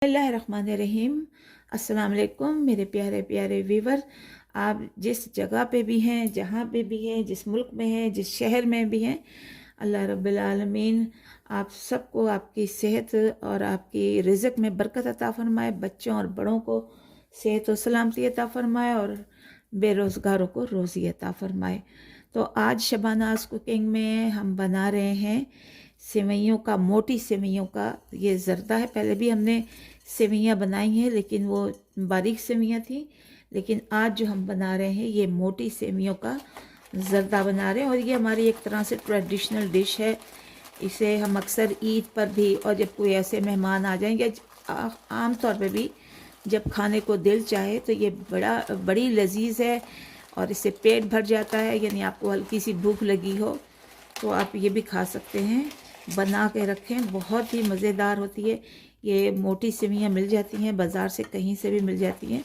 बिस्मिल्लाहिर्रहमानिर्रहीम। अस्सलाम वालेकुम मेरे प्यारे प्यारे व्यूवर। आप जिस जगह पे भी हैं, जहाँ पे भी हैं, जिस मुल्क में हैं, जिस शहर में भी हैं, अल्लाह रब्बिल आलमीन आप सबको आपकी सेहत और आपकी रिज़्क में बरकत अता फरमाए। बच्चों और बड़ों को सेहत और सलामती अता फरमाए और बेरोज़गारों को रोज़ी अता फरमाए। तो आज शबानाज कुकिंग में हम बना रहे हैं सेवइयों का, मोटी सेवइयों का ये ज़र्दा है। पहले भी हमने सेवइयाँ बनाई हैं लेकिन वो बारीक सेवइयाँ थी, लेकिन आज जो हम बना रहे हैं ये मोटी सेवइयों का ज़र्दा बना रहे हैं। और ये हमारी एक तरह से ट्रेडिशनल डिश है। इसे हम अक्सर ईद पर भी और जब कोई ऐसे मेहमान आ जाएंगे, आम तौर पे भी जब खाने को दिल चाहे तो ये बड़ी लजीज है और इससे पेट भर जाता है। यानी आपको हल्की सी भूख लगी हो तो आप ये भी खा सकते हैं, बना के रखें, बहुत ही मज़ेदार होती है। ये मोटी सेवइयाँ मिल जाती हैं बाज़ार से, कहीं से भी मिल जाती हैं।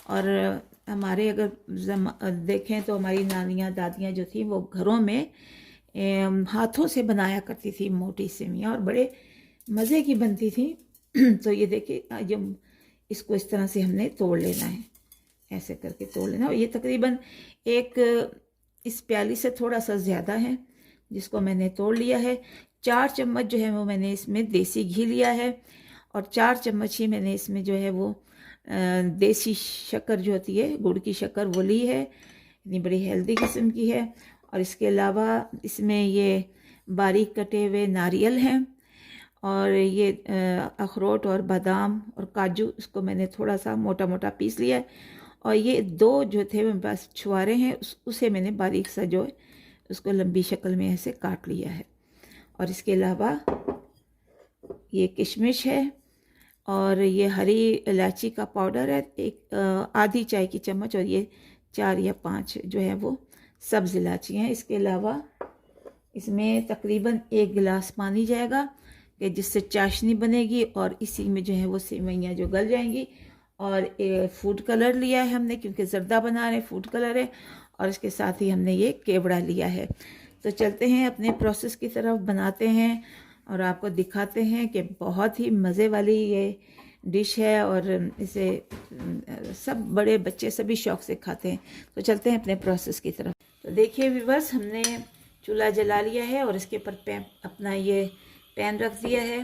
और हमारे अगर देखें तो हमारी नानियाँ दादियाँ जो थी वो घरों में हाथों से बनाया करती थी मोटी सेवइयाँ और बड़े मज़े की बनती थी। तो ये देखिए, जब इसको इस तरह से हमने तोड़ लेना है, ऐसे करके तोड़ लेना। और ये तकरीबन एक इस प्याली से थोड़ा सा ज़्यादा है जिसको मैंने तोड़ लिया है। 4 चम्मच जो है वो मैंने इसमें देसी घी लिया है और 4 चम्मच ही मैंने इसमें जो है वो देसी शक्कर जो होती है, गुड़ की शक्कर, वो ली है। इतनी बड़ी हेल्दी किस्म की है। और इसके अलावा इसमें ये बारीक कटे हुए नारियल हैं और ये अखरोट और बादाम और काजू, इसको मैंने थोड़ा सा मोटा मोटा पीस लिया है। और ये 2 जो थे मेरे पास छुआरे हैं, उसे मैंने बारीक सा जो है उसको लंबी शक्ल में ऐसे काट लिया है। और इसके अलावा ये किशमिश है और ये हरी इलायची का पाउडर है, एक आधी चाय की चम्मच। और ये 4 या 5 जो है वो सब्ज़ इलायची हैं। इसके अलावा इसमें तकरीबन 1 गिलास पानी जाएगा कि जिससे चाशनी बनेगी और इसी में जो है वो सेवइयाँ जो गल जाएंगी। और फूड कलर लिया है हमने, क्योंकि ज़र्दा बना रहे फूड कलर है। और इसके साथ ही हमने ये केवड़ा लिया है। तो चलते हैं अपने प्रोसेस की तरफ, बनाते हैं और आपको दिखाते हैं कि बहुत ही मज़े वाली ये डिश है और इसे सब बड़े बच्चे सभी शौक़ से खाते हैं। तो चलते हैं अपने प्रोसेस की तरफ। तो देखिए व्यूअर्स, हमने चूल्हा जला लिया है और इसके ऊपर अपना ये पैन रख दिया है।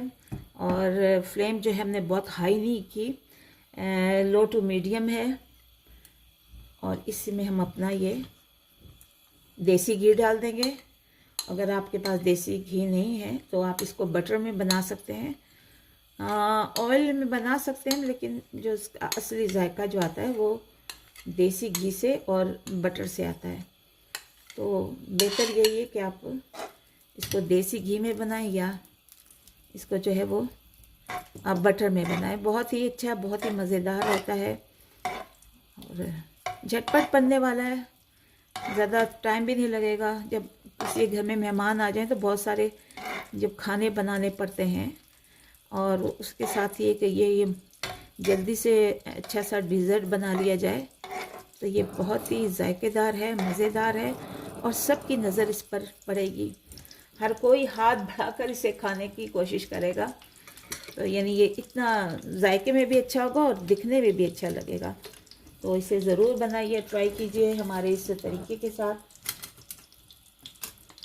और फ्लेम जो है हमने बहुत हाई नहीं की, लो टू मीडियम है। और इसमें हम अपना ये देसी घी डाल देंगे। अगर आपके पास देसी घी नहीं है तो आप इसको बटर में बना सकते हैं, ऑयल में बना सकते हैं, लेकिन जो इसका असली जायका जो आता है वो देसी घी से और बटर से आता है। तो बेहतर यही है कि आप इसको देसी घी में बनाएं या इसको जो है वो आप बटर में बनाएं। बहुत ही अच्छा, बहुत ही मज़ेदार होता है और झटपट बनने वाला है, ज़्यादा टाइम भी नहीं लगेगा। जब किसी घर में मेहमान आ जाएं तो बहुत सारे जब खाने बनाने पड़ते हैं और उसके साथ ये कि ये जल्दी से अच्छा सा डिज़र्ट बना लिया जाए तो ये बहुत ही जायकेदार है, मज़ेदार है और सबकी नज़र इस पर पड़ेगी। हर कोई हाथ बढ़ाकर इसे खाने की कोशिश करेगा। तो यानी ये इतना जायके में भी अच्छा होगा और दिखने में भी अच्छा लगेगा। तो इसे ज़रूर बनाइए, ट्राई कीजिए हमारे इस तरीके के साथ।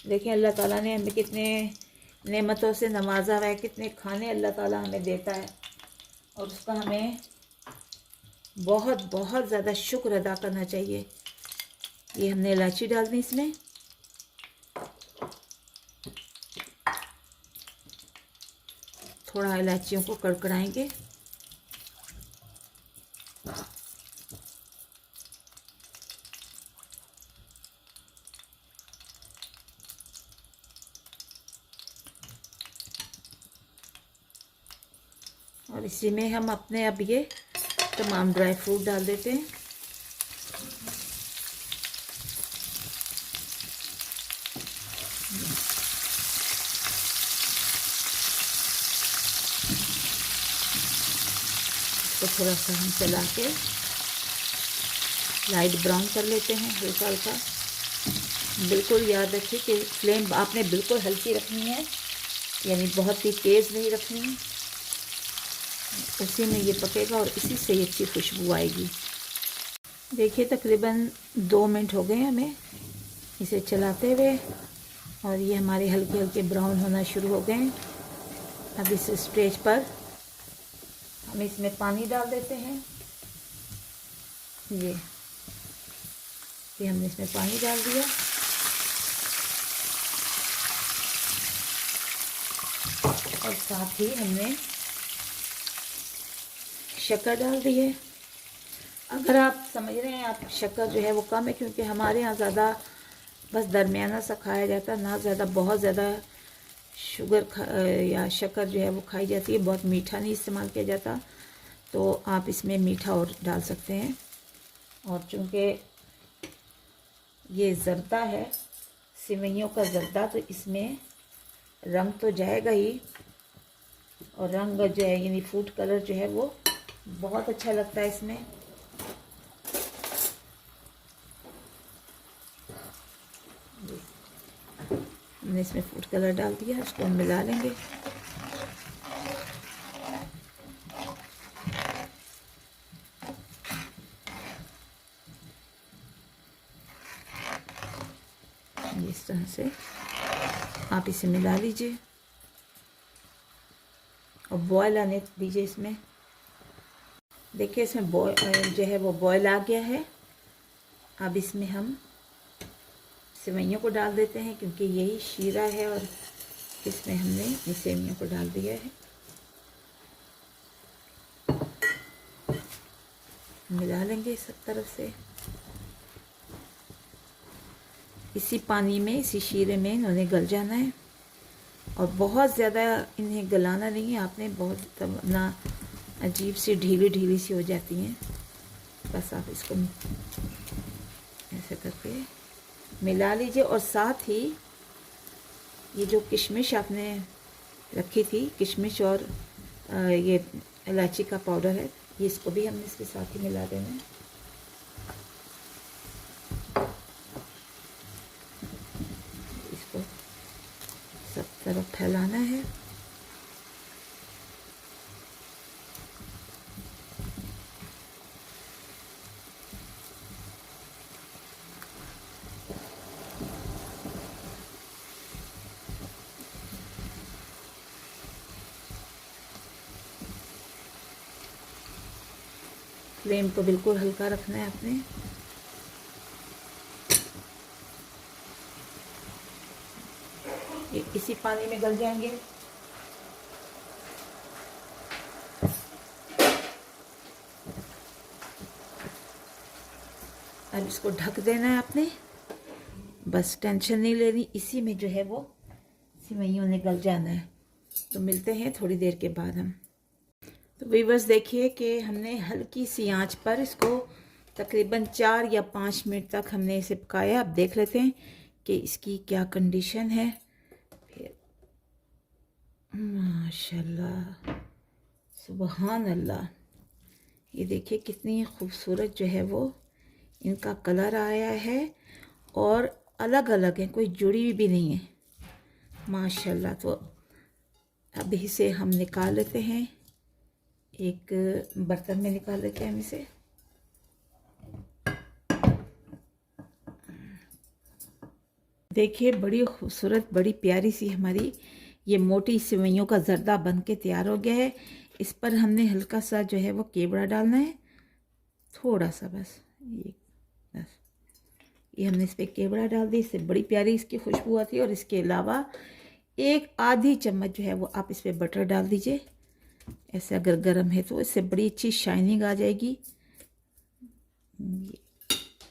देखें अल्लाह ताला ने हमें कितने नेमतों से नवाजा हुआ है, कितने खाने अल्लाह ताला हमें देता है और उसका हमें बहुत बहुत ज़्यादा शुक्र अदा करना चाहिए। ये हमने इलायची डाल दी इसमें, थोड़ा इलायचियों को कड़कड़ाएंगे। और इसी में हम अपने अब ये तमाम ड्राई फ्रूट डाल देते हैं। इसको थोड़ा सा हम चला के लाइट ब्राउन कर लेते हैं, हल्का हल्का। बिल्कुल याद रखिए कि फ्लेम आपने बिल्कुल हल्की रखनी है, यानी बहुत ही तेज़ नहीं रखनी है। उसी में ये पकेगा और इसी से ये अच्छी खुशबू आएगी। देखिए तकरीबन 2 मिनट हो गए हमें इसे चलाते हुए, और ये हमारे हल्के हल्के ब्राउन होना शुरू हो गए। अब इस स्टेज पर हम इसमें पानी डाल देते हैं। ये हमने इसमें पानी डाल दिया, और साथ ही हमने शक्कर डाल दी है। अगर आप समझ रहे हैं आप शक्कर जो है वो कम है, क्योंकि हमारे यहाँ ज़्यादा बस दरमियाना सा खाया जाता है, ना ज़्यादा बहुत ज़्यादा या शक्कर जो है वो खाई जाती है, बहुत मीठा नहीं इस्तेमाल किया जाता। तो आप इसमें मीठा और डाल सकते हैं। और चूँकि ये ज़र्दा है, सिवैयों का ज़र्दा, तो इसमें रंग तो जाएगा ही, और रंग जो है यानी फूड कलर जो है वो बहुत अच्छा लगता है इसमें। हमने इसमें फूड कलर डाल दिया, इसको हम मिला लेंगे। इस तरह से आप इसे मिला लीजिए और बॉयल आने दीजिए इसमें। देखिए इसमें बॉयल जो है वो बॉयल आ गया है। अब इसमें हम सेवइयों को डाल देते हैं, क्योंकि यही शीरा है और इसमें हमने इस सेवइयों को डाल दिया है। मिला लेंगे सब तरफ से। इसी पानी में, इसी शीरे में इन्होंने गल जाना है, और बहुत ज़्यादा इन्हें गलाना नहीं है आपने, बहुत ना अजीब सी ढीली ढीली सी हो जाती हैं। बस आप इसको ऐसे करके मिला लीजिए। और साथ ही ये जो किशमिश आपने रखी थी, किशमिश और ये इलायची का पाउडर है, ये इसको भी हमने इसके साथ ही मिला देना है। इसको सब तरफ फैलाना है। फ्लेम को बिल्कुल हल्का रखना है आपने। ये इसी पानी में गल जाएंगे। अब इसको ढक देना है आपने, बस टेंशन नहीं लेनी, इसी में जो है वो सिवैयों ने गल जाना है। तो मिलते हैं थोड़ी देर के बाद हम। तो व्यूअर्स देखिए कि हमने हल्की सी आंच पर इसको तकरीबन 4 या 5 मिनट तक हमने इसे पकाया। अब देख लेते हैं कि इसकी क्या कंडीशन है। फिर माशाल्लाह, सुबहान अल्लाह, ये देखिए कितनी खूबसूरत जो है वो इनका कलर आया है, और अलग अलग है, कोई जुड़ी भी नहीं है माशाल्लाह। तो अब इसे हम निकाल लेते हैं, एक बर्तन में निकाल लेते हैं हम इसे। देखिए बड़ी खूबसूरत, बड़ी प्यारी सी हमारी ये मोटी सिवैयों का जर्दा बन के तैयार हो गया है। इस पर हमने हल्का सा जो है वो केवड़ा डालना है, थोड़ा सा बस, ये हमने इस पर केवड़ा डाल दी, इससे बड़ी प्यारी इसकी खुशबू आती है। और इसके अलावा एक आधी चम्मच जो है वो आप इस पर बटर डाल दीजिए, ऐसे अगर गर्म है तो इससे बड़ी अच्छी शाइनिंग आ जाएगी।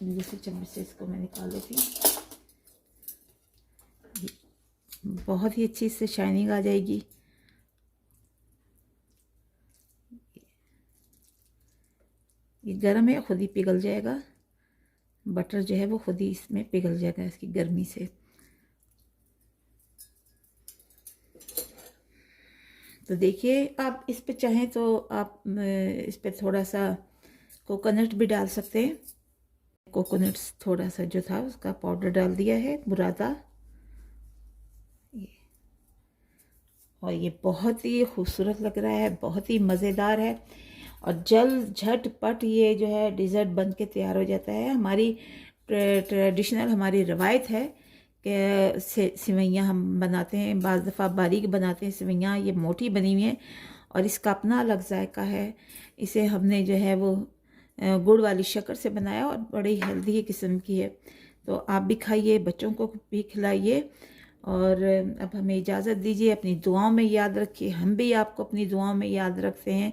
दूसरी चम्मच से इसको मैं निकाल लेती हूँ, बहुत ही अच्छी इससे शाइनिंग आ जाएगी। ये गर्म है, खुद ही पिघल जाएगा, बटर जो है वो खुद ही इसमें पिघल जाएगा इसकी गर्मी से। तो देखिए आप इस पे चाहें तो आप इस पे थोड़ा सा कोकोनट भी डाल सकते हैं। कोकोनट थोड़ा सा जो था उसका पाउडर डाल दिया है, बुरादा। और ये बहुत ही खूबसूरत लग रहा है, बहुत ही मज़ेदार है। और जल्द झटपट ये जो है डिज़र्ट बन के तैयार हो जाता है। हमारी ट्रेडिशनल हमारी रवायत है कि सिवैयाँ हम बनाते हैं, बाज़ दफ़ा बारीक बनाते हैं सिवैयाँ, ये मोटी बनी हुई हैं और इसका अपना अलग जायका है। इसे हमने जो है वो गुड़ वाली शक्कर से बनाया और बड़ी हेल्दी किस्म की है। तो आप भी खाइए, बच्चों को भी खिलाइए। और अब हमें इजाज़त दीजिए, अपनी दुआओं में याद रखिए, हम भी आपको अपनी दुआओं में याद रखते हैं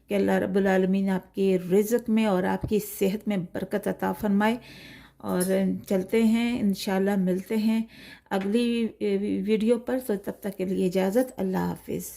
कि अल्लाह रब्बुल आलमीन आपके रिज़्क़ में और आपकी सेहत में बरकत अता फरमाए। और चलते हैं, इंशाल्लाह मिलते हैं अगली वीडियो पर। तो तब तक के लिए इजाज़त, अल्लाह हाफिज़।